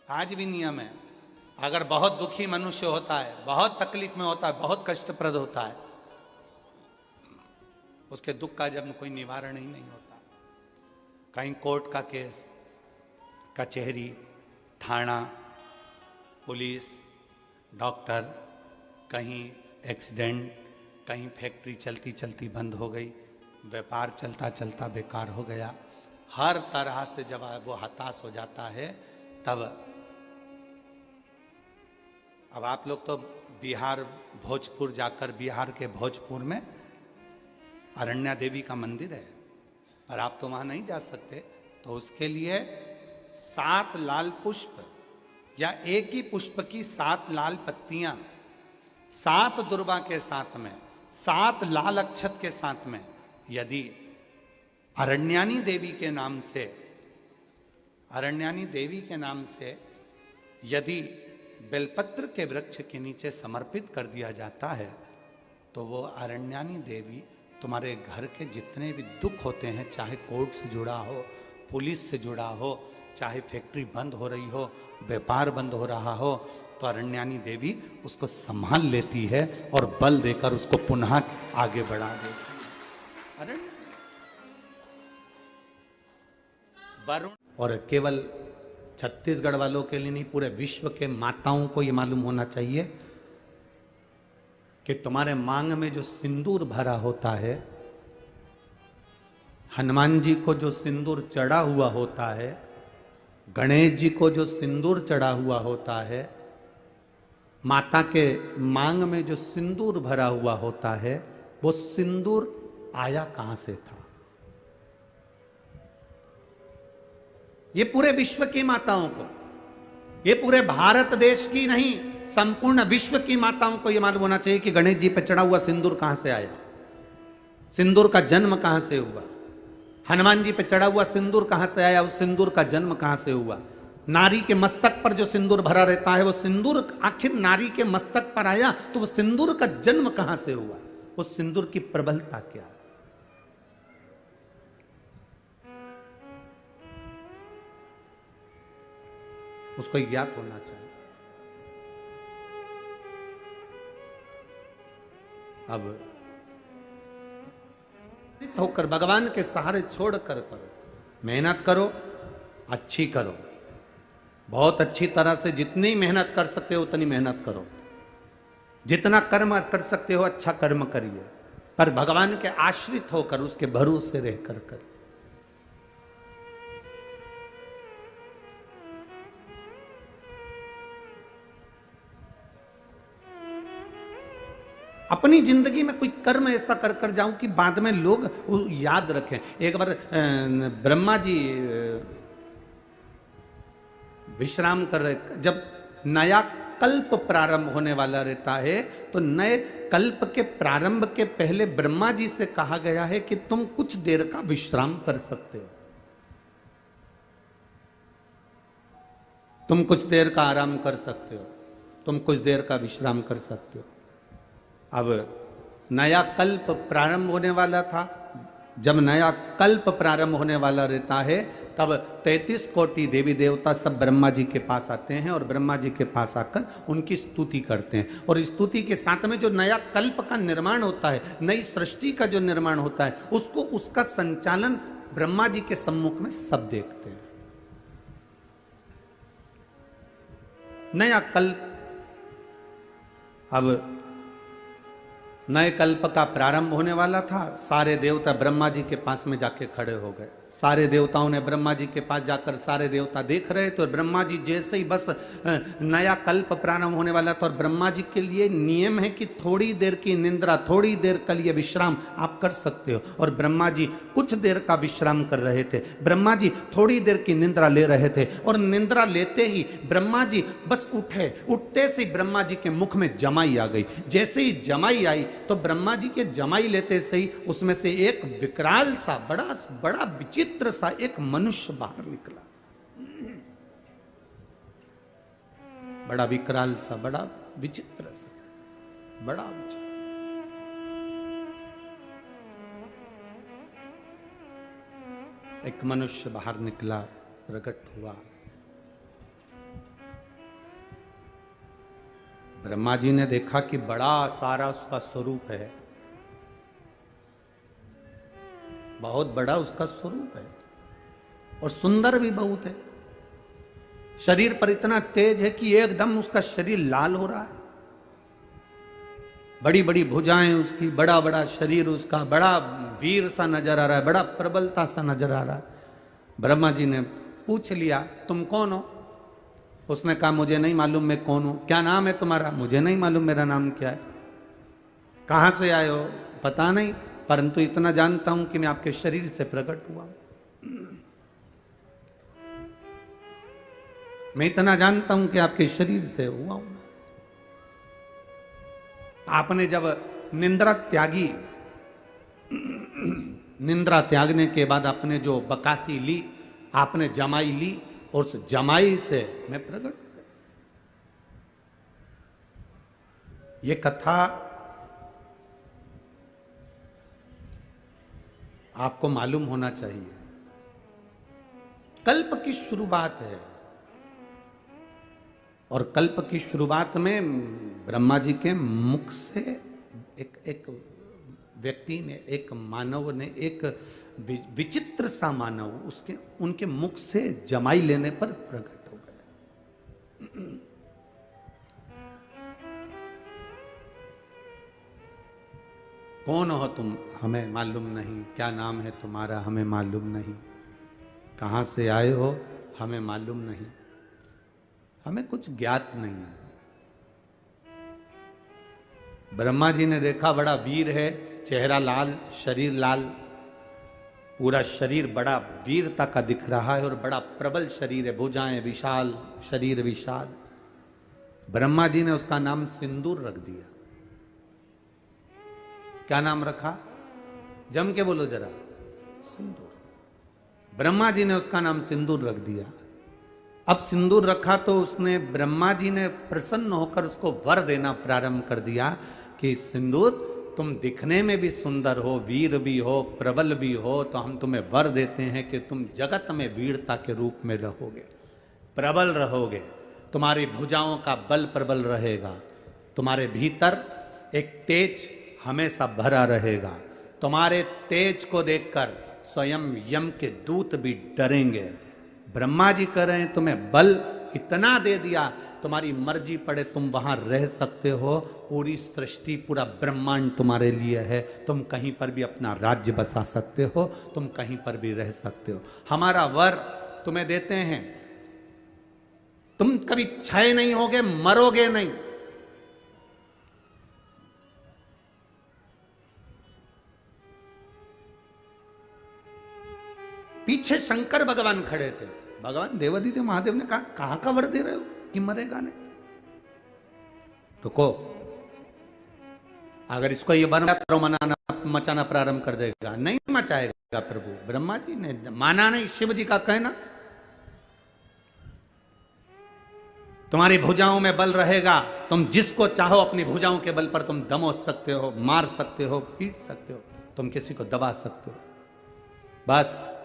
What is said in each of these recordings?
आज भी नियम है। अगर बहुत दुखी मनुष्य होता है, बहुत तकलीफ में होता है, बहुत कष्टप्रद होता है, उसके दुख का जब कोई निवारण ही नहीं होता। कहीं कोर्ट का केस, कचहरी, थाना, पुलिस, डॉक्टर, कहीं एक्सीडेंट, कहीं फैक्ट्री चलती चलती बंद हो गई, व्यापार चलता चलता बेकार हो गया। हर तरह से जब वो हताश हो जाता है, तब अब आप लोग तो बिहार भोजपुर जाकर, बिहार के भोजपुर में अरण्या देवी का मंदिर है, पर आप तो वहां नहीं जा सकते। तो उसके लिए 7 लाल पुष्प या एक ही पुष्प की 7 लाल पत्तियां, 7 दुर्वा के साथ में, 7 लाल अक्षत के साथ में, यदि अरण्यानी देवी के नाम से, अरण्यानी देवी के नाम से यदि बेलपत्र के वृक्ष के नीचे समर्पित कर दिया जाता है, तो वो अरण्यानी देवी तुम्हारे घर के जितने भी दुख होते हैं, चाहे कोर्ट से जुड़ा हो, पुलिस से जुड़ा हो, चाहे फैक्ट्री बंद हो रही हो, व्यापार बंद हो रहा हो, तो अरण्यानी देवी उसको संभाल लेती है और बल देकर उसको पुनः आगे बढ़ा देती है। वरुण, और केवल छत्तीसगढ़ वालों के लिए नहीं, पूरे विश्व के माताओं को यह मालूम होना चाहिए कि तुम्हारे मांग में जो सिंदूर भरा होता है, हनुमान जी को जो सिंदूर चढ़ा हुआ होता है, गणेश जी को जो सिंदूर चढ़ा हुआ होता है, माता के मांग में जो सिंदूर भरा हुआ होता है, वो सिंदूर आया कहां से था? ये पूरे विश्व की माताओं को, ये पूरे भारत देश की नहीं, संपूर्ण विश्व की माताओं को यह मालूम होना चाहिए कि गणेश जी पे चढ़ा हुआ सिंदूर कहां से आया, सिंदूर का जन्म कहां से हुआ, हनुमान जी पे चढ़ा हुआ सिंदूर कहां से आया, उस सिंदूर का जन्म कहां से हुआ। नारी के मस्तक पर जो सिंदूर भरा रहता है, वो सिंदूर आखिर नारी के मस्तक पर आया, तो वो सिंदूर का जन्म कहां से हुआ, उस सिंदूर की प्रबलता क्या है? उसको ज्ञात होना चाहिए। अब होकर भगवान के सहारे छोड़कर करो, मेहनत करो, अच्छी करो, बहुत अच्छी तरह से जितनी मेहनत कर सकते हो उतनी मेहनत करो, जितना कर्म कर सकते हो अच्छा कर्म करिए, पर भगवान के आश्रित होकर, उसके भरोसे रहकर करिए। अपनी जिंदगी में कोई कर्म ऐसा कर कर जाऊं कि बाद में लोग याद रखें। एक बार ब्रह्मा जी विश्राम कर रहे, जब नया कल्प प्रारंभ होने वाला रहता है, तो नए कल्प के प्रारंभ के पहले ब्रह्मा जी से कहा गया है कि तुम कुछ देर का विश्राम कर सकते हो, तुम कुछ देर का आराम कर सकते हो, तुम कुछ देर का विश्राम कर सकते हो। अब नया कल्प प्रारंभ होने वाला था, जब नया कल्प प्रारंभ होने वाला रहता है, तब 33 कोटि देवी देवता सब ब्रह्मा जी के पास आते हैं और ब्रह्मा जी के पास आकर उनकी स्तुति करते हैं। और स्तुति के साथ में जो नया कल्प का निर्माण होता है, नई सृष्टि का जो निर्माण होता है, उसको, उसका संचालन ब्रह्मा जी के सम्मुख में सब देखते हैं। नया कल्प, अब नए कल्प का प्रारंभ होने वाला था, सारे देवता ब्रह्मा जी के पास में जाके खड़े हो गए। सारे देवताओं ने ब्रह्मा जी के पास जाकर, सारे देवता देख रहे थे, और ब्रह्मा जी जैसे ही बस नया कल्प प्रारंभ होने वाला था, और ब्रह्मा जी के लिए नियम है कि थोड़ी देर की निंद्रा, थोड़ी देर के लिए विश्राम आप कर सकते हो, और ब्रह्मा जी कुछ देर का विश्राम कर रहे थे। ब्रह्मा जी थोड़ी देर की निंद्रा ले रहे थे, और निंद्रा लेते ही ब्रह्मा जी बस उठे, उठते से ब्रह्मा जी के मुख में जमाई आ गई। जैसे ही जमाई आई, तो ब्रह्मा जी के जमाई लेते से ही उसमें से एक विकराल सा, बड़ा बड़ा विचित्र सा एक मनुष्य बाहर निकला। बड़ा विकराल सा, बड़ा विचित्र सा, बड़ा विचित्र। एक मनुष्य बाहर निकला, प्रकट हुआ। ब्रह्मा जी ने देखा कि बड़ा सारा उसका स्वरूप है, बहुत बड़ा उसका स्वरूप है और सुंदर भी बहुत है। शरीर पर इतना तेज है कि एकदम उसका शरीर लाल हो रहा है, बड़ी बड़ी भुजाएं उसकी, बड़ा बड़ा शरीर उसका, बड़ा वीर सा नजर आ रहा है, बड़ा प्रबलता सा नजर आ रहा है। ब्रह्मा जी ने पूछ लिया, तुम कौन हो? उसने कहा, मुझे नहीं मालूम मैं कौन हूं। क्या नाम है तुम्हारा? मुझे नहीं मालूम मेरा नाम क्या है। कहां से आए हो? पता नहीं, परंतु इतना जानता हूं कि मैं आपके शरीर से प्रकट हुआ। मैं इतना जानता हूं कि आपके शरीर से हुआ हूं। आपने जब निंद्रा त्यागने के बाद आपने जो बकासी ली, आपने जमाई ली और उस जमाई से मैं प्रकट हो गया। ये कथा आपको मालूम होना चाहिए। कल्प की शुरुआत है और कल्प की शुरुआत में ब्रह्मा जी के मुख से एक व्यक्ति ने, एक मानव ने, एक विचित्र सा मानव उनके मुख से जमाई लेने पर प्रकट हो गया। कौन हो तुम? हमें मालूम नहीं। क्या नाम है तुम्हारा? हमें मालूम नहीं। कहां से आए हो? हमें मालूम नहीं। हमें कुछ ज्ञात नहीं है। ब्रह्मा जी ने देखा बड़ा वीर है, चेहरा लाल, शरीर लाल, पूरा शरीर बड़ा वीरता का दिख रहा है और बड़ा प्रबल शरीर है, भुजाएं विशाल, शरीर विशाल। ब्रह्मा जी ने उसका नाम सिंदूर रख दिया। क्या नाम रखा? जम के बोलो जरा। सिंदूर। ब्रह्मा जी ने उसका नाम सिंदूर रख दिया। अब सिंदूर रखा तो उसने, ब्रह्मा जी ने प्रसन्न होकर उसको वर देना प्रारंभ कर दिया कि सिंदूर, तुम दिखने में भी सुंदर हो, वीर भी हो, प्रबल भी हो, तो हम तुम्हें वर देते हैं कि तुम जगत में वीरता के रूप में रहोगे, प्रबल रहोगे, तुम्हारी भुजाओं का बल प्रबल रहेगा, तुम्हारे भीतर एक तेज हमेशा भरा रहेगा, तुम्हारे तेज को देखकर स्वयं यम के दूत भी डरेंगे। ब्रह्मा जी कह रहे हैं तुम्हें बल इतना दे दिया, तुम्हारी मर्जी पड़े तुम वहां रह सकते हो, पूरी सृष्टि, पूरा ब्रह्मांड तुम्हारे लिए है, तुम कहीं पर भी अपना राज्य बसा सकते हो, तुम कहीं पर भी रह सकते हो। हमारा वर तुम्हें देते हैं, तुम कभी क्षय नहीं होगे, मरोगे नहीं। पीछे शंकर भगवान खड़े थे। भगवान देवादिदेव महादेव ने कहा, कहां का वर दे रहे हो कि मरेगा नहीं? रुको, अगर इसको ये वर मचाना प्रारंभ कर देगा, नहीं मचाएगा प्रभु। ब्रह्मा जी ने माना नहीं शिव जी का कहना। तुम्हारी भुजाओं में बल रहेगा, तुम जिसको चाहो अपनी भुजाओं के बल पर तुम दमोच सकते हो, मार सकते हो, पीट सकते हो, तुम किसी को दबा सकते हो। बस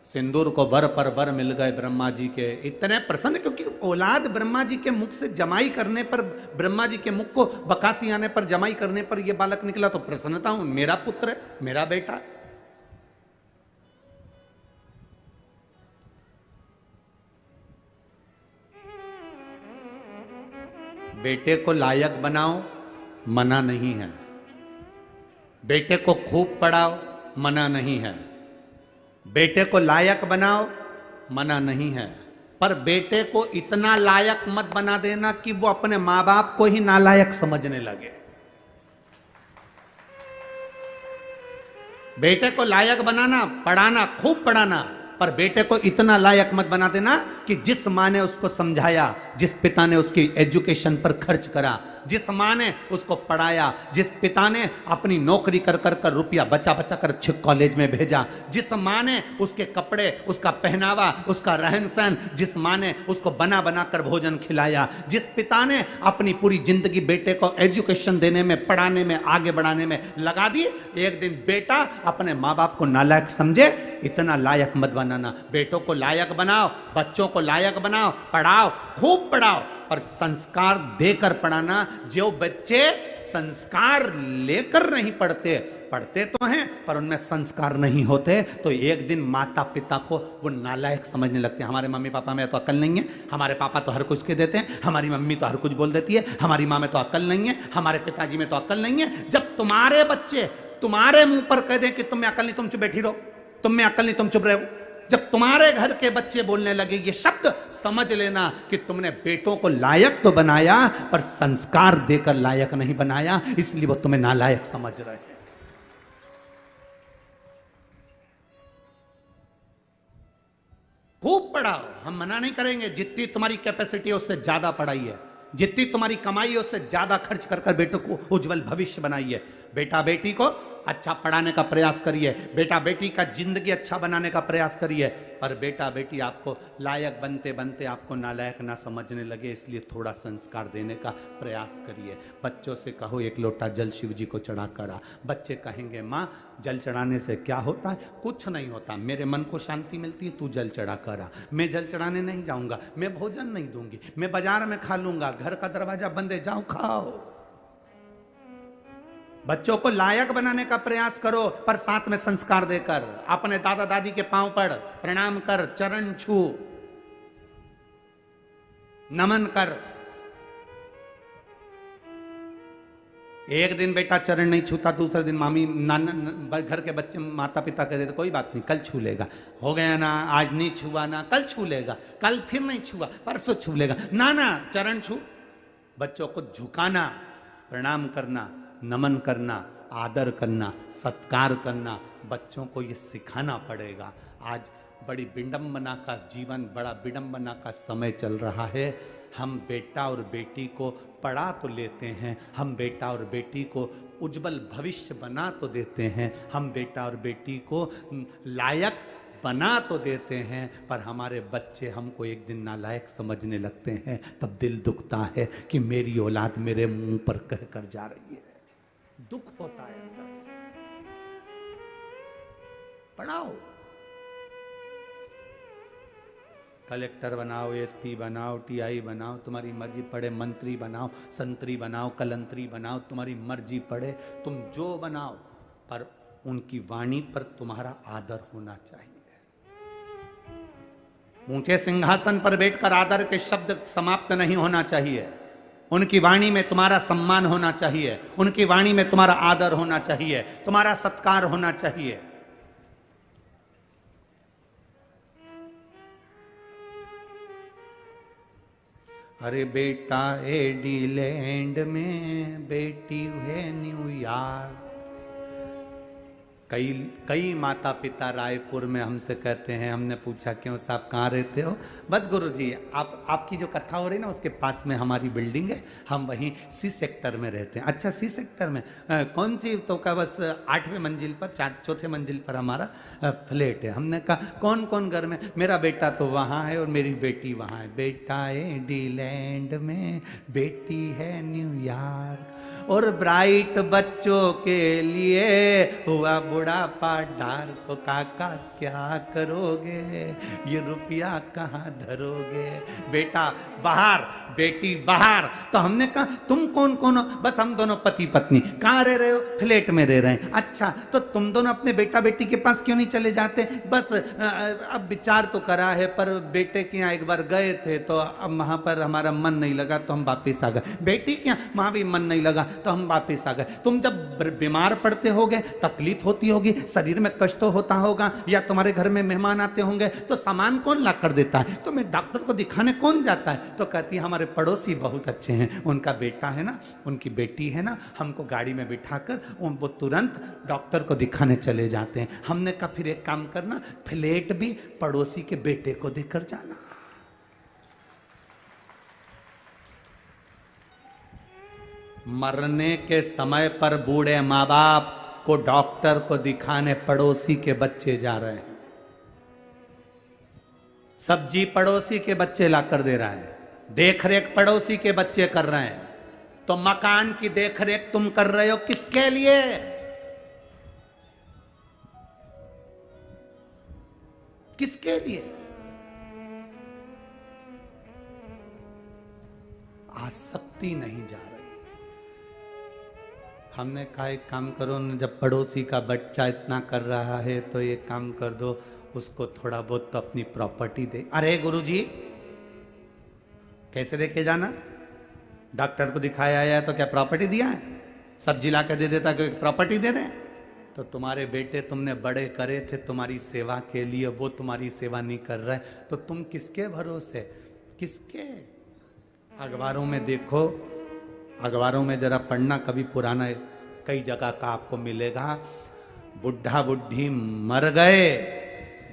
सिंदूर को वर पर वर मिल गए ब्रह्मा जी के। इतने प्रसन्न, क्योंकि औलाद ब्रह्मा जी के मुख से जमाई करने पर, ब्रह्मा जी के मुख को बकासी आने पर, जमाई करने पर यह बालक निकला, तो प्रसन्नता हूं, मेरा पुत्र है, मेरा बेटा। बेटे को लायक बनाओ, मना नहीं है। बेटे को खूब पढ़ाओ, मना नहीं है। बेटे को लायक बनाओ, मना नहीं है। पर बेटे को इतना लायक मत बना देना कि वो अपने मां बाप को ही नालायक समझने लगे। बेटे को लायक बनाना, पढ़ाना, खूब पढ़ाना, पर बेटे को इतना लायक मत बना देना कि जिस मां ने उसको समझाया, जिस पिता ने उसकी एजुकेशन पर खर्च करा, जिस मां ने उसको पढ़ाया, जिस पिता ने अपनी नौकरी कर कर कर रुपया बचा बचा कर अच्छे कॉलेज में भेजा, जिस मां ने उसके कपड़े, उसका पहनावा, उसका रहन सहन, जिस मां ने उसको बना बना कर भोजन खिलाया, जिस पिता ने अपनी पूरी जिंदगी बेटे को एजुकेशन देने में, पढ़ाने में, आगे बढ़ाने में लगा दी, एक दिन बेटा अपने माँ बाप को नालायक समझे, इतना लायक मत बनाना। बेटों को लायक बनाओ, बच्चों को लायक बनाओ, पढ़ाओ, खूब पढ़ाओ, पर संस्कार देकर पढ़ाना। जो बच्चे संस्कार लेकर नहीं पढ़ते, पढ़ते तो हैं पर उनमें संस्कार नहीं होते, तो एक दिन माता पिता को वो नालायक समझने लगते हैं। हमारे मम्मी पापा में तो अकल नहीं है, हमारे पापा तो हर कुछ के देते हैं, हमारी मम्मी तो हर कुछ बोल देती है, हमारी माँ में तो अकल नहीं है, हमारे पिताजी में तो अकल नहीं है। जब तुम्हारे बच्चे तुम्हारे मुंह पर कह दें कि तुम में अकल नहीं, तुम चुप बैठी रहो, तुम में अकल नहीं, तुम चुप रहो, जब तुम्हारे घर के बच्चे बोलने लगे ये शब्द, समझ लेना कि तुमने बेटों को लायक तो बनाया पर संस्कार देकर लायक नहीं बनाया, इसलिए वो तुम्हें नालायक समझ रहे हैं। खूब पढ़ाओ, हम मना नहीं करेंगे, जितनी तुम्हारी कैपेसिटी है उससे ज्यादा पढ़ाई है, जितनी तुम्हारी कमाई है उससे ज्यादा खर्च कर कर बेटों को उज्जवल भविष्य बनाइए। बेटा बेटी को अच्छा पढ़ाने का प्रयास करिए, बेटा बेटी का जिंदगी अच्छा बनाने का प्रयास करिए, पर बेटा बेटी आपको लायक बनते बनते आपको नालायक ना समझने लगे, इसलिए थोड़ा संस्कार देने का प्रयास करिए। बच्चों से कहो एक लोटा जल शिव जी को चढ़ा करा, बच्चे कहेंगे माँ जल चढ़ाने से क्या होता है? कुछ नहीं होता, मेरे मन को शांति मिलती है, तू जल चढ़ा करा। मैं जल चढ़ाने नहीं जाऊंगा, मैं भोजन नहीं दूंगी, मैं बाजार में खा लूंगा, घर का दरवाजा बंद है, जाओ खाओ। बच्चों को लायक बनाने का प्रयास करो पर साथ में संस्कार देकर। अपने दादा दादी के पांव पड़, प्रणाम कर, चरण छू, नमन कर। एक दिन बेटा चरण नहीं छूता, दूसरे दिन मामी नाना घर के बच्चे माता पिता कहते थे कोई बात नहीं कल छू लेगा, हो गया ना, आज नहीं छुआ ना, कल छू लेगा, कल फिर नहीं छुआ, परसों छू लेगा, ना ना चरण छू। बच्चों को झुकाना, प्रणाम करना, नमन करना, आदर करना, सत्कार करना, बच्चों को ये सिखाना पड़ेगा। आज बड़ी विडंबना का जीवन, बड़ा विडंबना का समय चल रहा है। हम बेटा और बेटी को पढ़ा तो लेते हैं, हम बेटा और बेटी को उज्जवल भविष्य बना तो देते हैं, हम बेटा और बेटी को लायक बना तो देते हैं, पर हमारे बच्चे हमको एक दिन नालायक समझने लगते हैं, तब दिल दुखता है कि मेरी औलाद मेरे मुंह पर कह कर जा रही है, दुख होता है अंदर से। पढ़ाओ, कलेक्टर बनाओ, एसपी बनाओ, टीआई बनाओ, तुम्हारी मर्जी, पढ़े मंत्री बनाओ, संतरी बनाओ, कलंतरी बनाओ, तुम्हारी मर्जी, पढ़े तुम जो बनाओ, पर उनकी वाणी पर तुम्हारा आदर होना चाहिए। ऊंचे सिंहासन पर बैठकर आदर के शब्द समाप्त नहीं होना चाहिए। उनकी वाणी में तुम्हारा सम्मान होना चाहिए, उनकी वाणी में तुम्हारा आदर होना चाहिए, तुम्हारा सत्कार होना चाहिए। अरे बेटा एडीलैंड में, बेटी है न्यूयॉर्क। कई माता पिता रायपुर में हमसे कहते हैं, हमने पूछा क्यों साहब कहाँ रहते हो? बस गुरुजी आपकी जो कथा हो रही ना उसके पास में हमारी बिल्डिंग है, हम वहीं सी सेक्टर में रहते हैं। अच्छा सी सेक्टर में कौन सी? तो का बस 8वें मंजिल पर, चौथे मंजिल पर हमारा फ्लैट है। हमने कहा कौन कौन घर में? मेरा बेटा तो वहाँ है और मेरी बेटी वहाँ है। बेटा है डीलैंड में, बेटी है न्यूयॉर्क। और ब्राइट बच्चों के लिए हुआ बुढ़ापा डार को काका क्या करोगे, ये रुपया कहाँ धरोगे? बेटा बाहर, बेटी बाहर। तो हमने कहा तुम कौन कौन हो? बस हम दोनों पति पत्नी। कहाँ रह रहे हो? फ्लैट में रह रहे हैं। अच्छा तो तुम दोनों अपने बेटा बेटी के पास क्यों नहीं चले जाते? बस अब विचार तो करा है, पर बेटे के यहाँ एक बार गए थे तो अब वहाँ पर हमारा मन नहीं लगा तो हम वापिस आ गए। बेटी के यहाँ वहाँ भी मन नहीं लगा तो हम वापिस आ गए। तुम जब बीमार पड़ते होगे, तकलीफ होती होगी, शरीर में कष्ट तो होता होगा, या तुम्हारे घर में मेहमान आते होंगे तो सामान कौन ला कर देता है? तो मैं डॉक्टर को दिखाने कौन जाता है? तो कहती है हमारे पड़ोसी बहुत अच्छे हैं, उनका बेटा है ना, उनकी बेटी है ना, हमको गाड़ी में बिठाकर वो तुरंत डॉक्टर को दिखाने चले जाते हैं। हमने कहा फिर एक काम करना, फ्लैट भी पड़ोसी के बेटे को देकर जाना। मरने के समय पर बूढ़े माँ बाप को डॉक्टर को दिखाने पड़ोसी के बच्चे जा रहे हैं। सब्जी पड़ोसी के बच्चे लाकर दे रहा है, देखरेख पड़ोसी के बच्चे कर रहे हैं। तो मकान की देखरेख तुम कर रहे हो किसके लिए? किसके लिए? आसक्ति नहीं जा रही। हमने कहा एक काम करो न, जब पड़ोसी का बच्चा इतना कर रहा है तो एक काम कर दो, उसको थोड़ा बहुत तो अपनी प्रॉपर्टी दे। अरे गुरुजी कैसे लेके जाना? डॉक्टर को दिखाया है तो क्या प्रॉपर्टी दिया है? सब्जी ला के दे देता कि प्रॉपर्टी दे दे? तो तुम्हारे बेटे तुमने बड़े करे थे तुम्हारी सेवा के लिए, वो तुम्हारी सेवा नहीं कर रहे, तो तुम किसके भरोसे? किसके? अखबारों में देखो, अखबारों में जरा पढ़ना, कभी पुराना कई जगह का आपको मिलेगा, बुढ़ा बुढ़ी मर गए,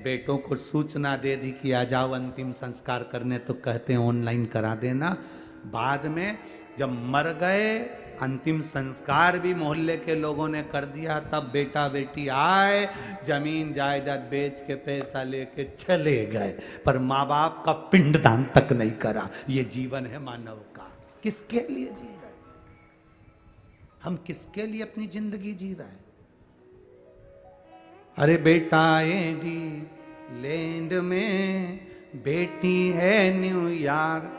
बेटों को सूचना दे दी कि आ जाओ अंतिम संस्कार करने, तो कहते हैं ऑनलाइन करा देना। बाद में जब मर गए, अंतिम संस्कार भी मोहल्ले के लोगों ने कर दिया, तब बेटा बेटी आए, जमीन जायदाद बेच के पैसा लेके चले गए, पर माँ बाप का पिंडदान तक नहीं करा। ये जीवन है मानव का। किसके लिए जी रहे? हम किसके लिए अपनी जिंदगी जी रहे हैं? अरे बेटा इंग्लैंड में, बेटी है न्यूयॉर्क,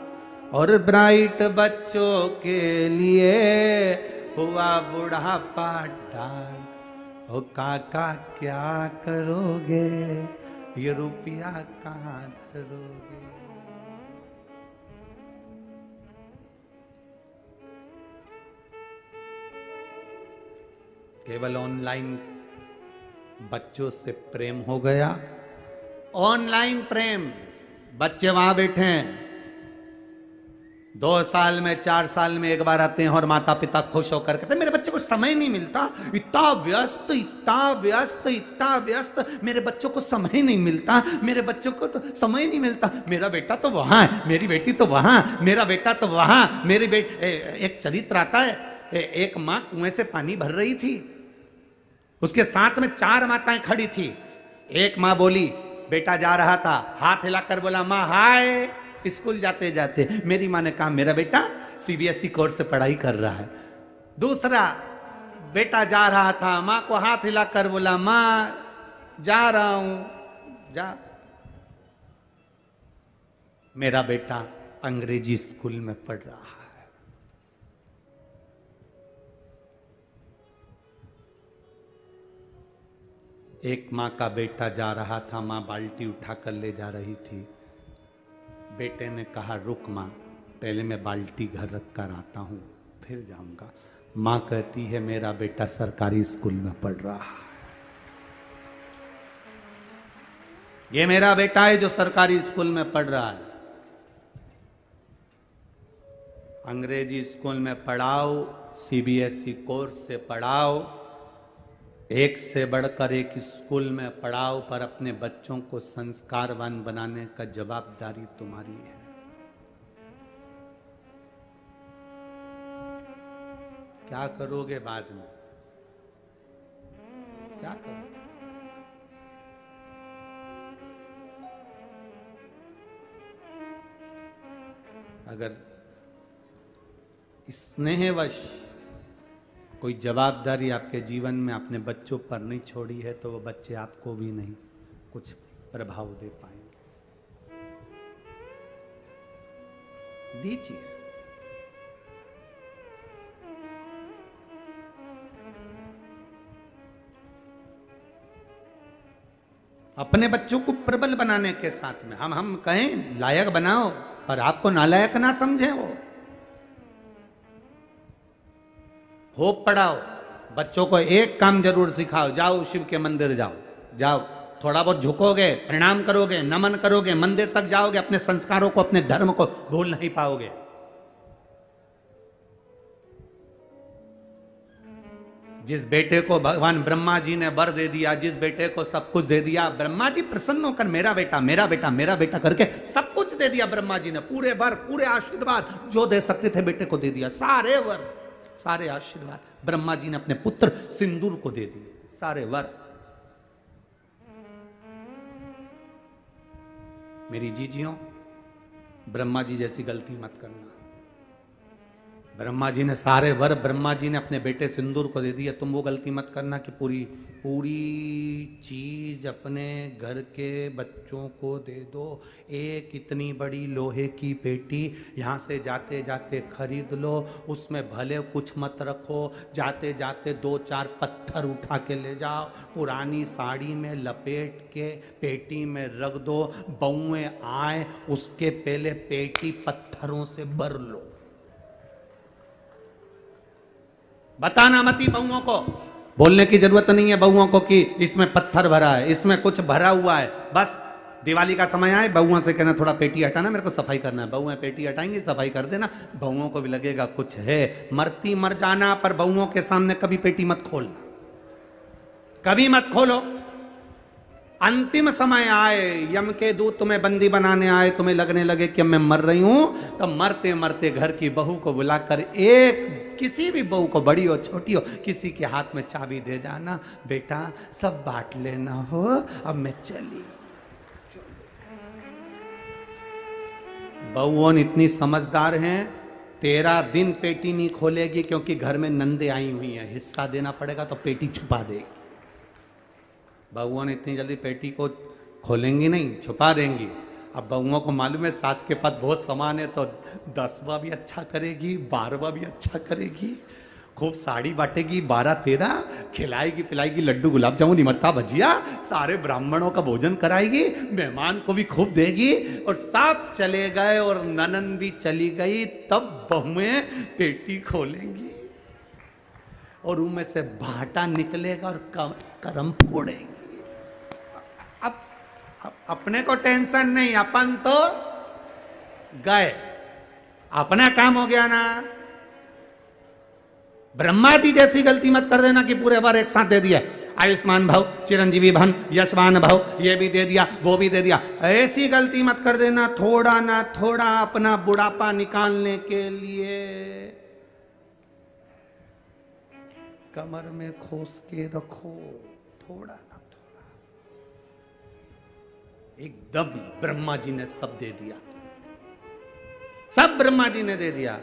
और ब्राइट बच्चों के लिए हुआ बुढ़ापा डार्क। ओ काका क्या करोगे, ये रुपया कहाँ धरोगे? केवल ऑनलाइन बच्चों से प्रेम हो गया, ऑनलाइन प्रेम। बच्चे वहां बैठे हैं, 2 साल में 4 साल में एक बार आते हैं और माता पिता खुश होकर कहते मेरे बच्चे को समय नहीं मिलता, इतना व्यस्त इतना व्यस्त इतना व्यस्त, मेरे बच्चों को समय नहीं मिलता, मेरे बच्चों को तो समय नहीं मिलता। मेरा बेटा तो वहां है, मेरी बेटी तो वहां, मेरा बेटा तो वहां, मेरी बेटी। एक चरित्र आता है, एक माँ कुएं से पानी भर रही थी, उसके साथ में 4 माताएं खड़ी थी। एक माँ बोली, बेटा जा रहा था, हाथ हिलाकर बोला माँ हाय, स्कूल जाते जाते। मेरी माँ ने कहा मेरा बेटा सीबीएसई कोर्स से पढ़ाई कर रहा है। दूसरा बेटा जा रहा था, माँ को हाथ हिलाकर बोला माँ जा रहा हूं, जा। मेरा बेटा अंग्रेजी स्कूल में पढ़ रहा है। एक माँ का बेटा जा रहा था, माँ बाल्टी उठाकर ले जा रही थी। बेटे ने कहा रुक माँ, पहले मैं बाल्टी घर रख कर आता हूँ फिर जाऊंगा। माँ कहती है मेरा बेटा सरकारी स्कूल में पढ़ रहा है। ये मेरा बेटा है जो सरकारी स्कूल में पढ़ रहा है। अंग्रेजी स्कूल में पढ़ाओ, सीबीएसई कोर्स से पढ़ाओ, एक से बढ़कर एक स्कूल में पढ़ाओ, पर अपने बच्चों को संस्कारवान बनाने का जवाबदारी तुम्हारी है। क्या करोगे बाद में? क्या करोगे? अगर स्नेहवश कोई जवाबदारी आपके जीवन में अपने बच्चों पर नहीं छोड़ी है, तो वो बच्चे आपको भी नहीं कुछ प्रभाव दे पाएंगे। दीजिए। अपने बच्चों को प्रबल बनाने के साथ में हम कहें लायक बनाओ, पर आपको नालायक ना समझे। वो होप पढ़ाओ, बच्चों को एक काम जरूर सिखाओ, जाओ शिव के मंदिर जाओ, जाओ थोड़ा बहुत झुकोगे, प्रणाम करोगे, नमन करोगे, मंदिर तक जाओगे, अपने संस्कारों को अपने धर्म को भूल नहीं पाओगे। जिस बेटे को भगवान ब्रह्मा जी ने वर दे दिया, जिस बेटे को सब कुछ दे दिया, ब्रह्मा जी प्रसन्न होकर मेरा बेटा मेरा बेटा मेरा बेटा करके सब कुछ दे दिया। ब्रह्मा जी ने पूरे वर पूरे आशीर्वाद जो दे सकते थे बेटे को दे दिया। सारे वर सारे आशीर्वाद ब्रह्मा जी ने अपने पुत्र सिंदूर को दे दिए, सारे वर। मेरी जीजियों, ब्रह्मा जी जैसी गलती मत करना। ब्रह्मा जी ने सारे वर ब्रह्मा जी ने अपने बेटे सिंदूर को दे दिया। तुम वो गलती मत करना कि पूरी पूरी चीज अपने घर के बच्चों को दे दो। एक इतनी बड़ी लोहे की पेटी यहाँ से जाते जाते खरीद लो, उसमें भले कुछ मत रखो, जाते जाते 2-4 पत्थर उठा के ले जाओ, पुरानी साड़ी में लपेट के पेटी में रख दो, बउएं आए उसके पहले पेटी पत्थरों से भर लो। बताना मती बहुओं को, बोलने की जरूरत नहीं है बहुओं को कि इसमें पत्थर भरा है, इसमें कुछ भरा हुआ है। बस दिवाली का समय आए बहुओं से कहना थोड़ा पेटी हटाना, मेरे को सफाई करना है। बहुएं पेटी हटाएंगी, सफाई कर देना, बहुओं को भी लगेगा कुछ है। मरती मर जाना, पर बहुओं के सामने कभी पेटी मत खोलना, कभी मत खोलो। अंतिम समय आए, यम के दूत तुम्हें बंदी बनाने आए, तुम्हें लगने लगे कि मैं मर रही हूं, तो मरते मरते घर की बहू को बुलाकर, एक किसी भी बहू को, बड़ी हो छोटी हो, किसी के हाथ में चाबी दे जाना, बेटा सब बांट लेना हो, अब मैं चली। बहुओं इतनी समझदार हैं, 13 दिन पेटी नहीं खोलेगी, क्योंकि घर में नंदे आई हुई हैं, हिस्सा देना पड़ेगा तो पेटी छुपा देगी। बहुओं ने इतनी जल्दी पेटी को खोलेंगी नहीं, छुपा देंगी। अब बहुओं को मालूम है सास के पास बहुत सामान है, तो 10वां भी अच्छा करेगी, 12वां भी अच्छा करेगी, खूब साड़ी बांटेगी, 12-13 खिलाएगी पिलाएगी, लड्डू गुलाब जामुन इमरता भजिया, सारे ब्राह्मणों का भोजन कराएगी, मेहमान को भी खूब देगी। और सब चले गए और ननन भी चली गई, तब बहुएं पेटी खोलेंगी और उनमें से भाटा निकलेगा और करम फोड़ेंगे। अब अपने को टेंशन नहीं, अपन तो गए, अपना काम हो गया ना। ब्रह्मा जी जैसी गलती मत कर देना कि पूरे बार एक साथ दे दिया, आयुष्मान भव, चिरंजीवी भन, यशवान भव, ये भी दे दिया वो भी दे दिया। ऐसी गलती मत कर देना। थोड़ा ना थोड़ा अपना बुढ़ापा निकालने के लिए कमर में खोस के रखो, थोड़ा ना थोड़ा। एकदम ब्रह्मा जी ने सब दे दिया, सब ब्रह्मा जी ने दे दिया।